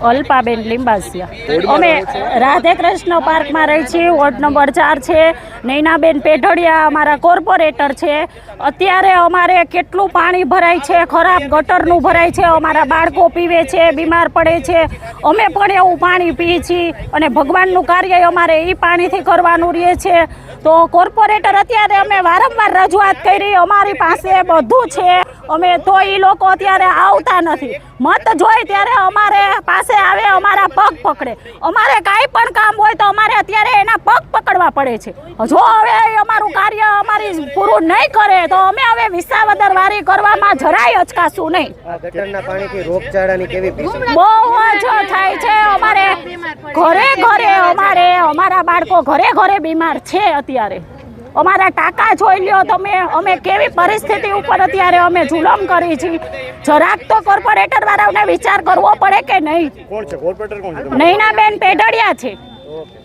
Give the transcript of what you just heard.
અલ્પાબેન લીંબાસિયા। અમે રાધે કૃષ્ણ પાર્કમાં રહી છીએ, વોર્ડ નંબર 4 છે। નૈનાબેન પેઢડિયા અમારા કોર્પોરેટર છે। અત્યારે અમારે કેટલું પાણી ભરાય છે, ખરાબ ગટરનું ભરાય છે, અમારા બાળકો પીવે છે, બીમાર પડે છે, અમે પણ એવું પાણી પીએ છીએ અને ભગવાનનું કાર્ય અમારે એ પાણીથી કરવાનું રહે છે। તો કોર્પોરેટર અત્યારે અમે વારંવાર રજૂઆત કરી, અમારી પાસે બધું છે, અમે તો એ લોકો અત્યારે આવતા નથી। મત જોઈ ત્યારે અમારે પાસે આવે, અમારા પગ પકડે। અમારે કાંઈ પણ કામ હોય તો અમારે અત્યારે એના પગ પકડવા પડે છે। જો હવે અમારું કાર્ય અમારી પૂરું નહીં કરે તો અમે હવે વિસાવદર વારી કરવામાં જરાય અચકાશું નહીં। ગટરના પાણીથી રોગચાળાની કેવી ભીષણ બહુ જ થાય છે। અમારે ઘરે ઘરે અમારા બાળકો ઘરે ઘરે બીમાર છે। અત્યારે અમારા ટાંકા જોઈ લ્યો તમે, અમે કેવી પરિસ્થિતિ ઉપર અત્યારે અમે જુલમ કરી છે। જરાક તો કોર્પોરેટર વાળાને વિચાર કરવો પડે કે નહીં। કોણ છે કોર્પોરેટર? કોણ છે? નૈનાબેન પેઢડિયા છે। ઓકે।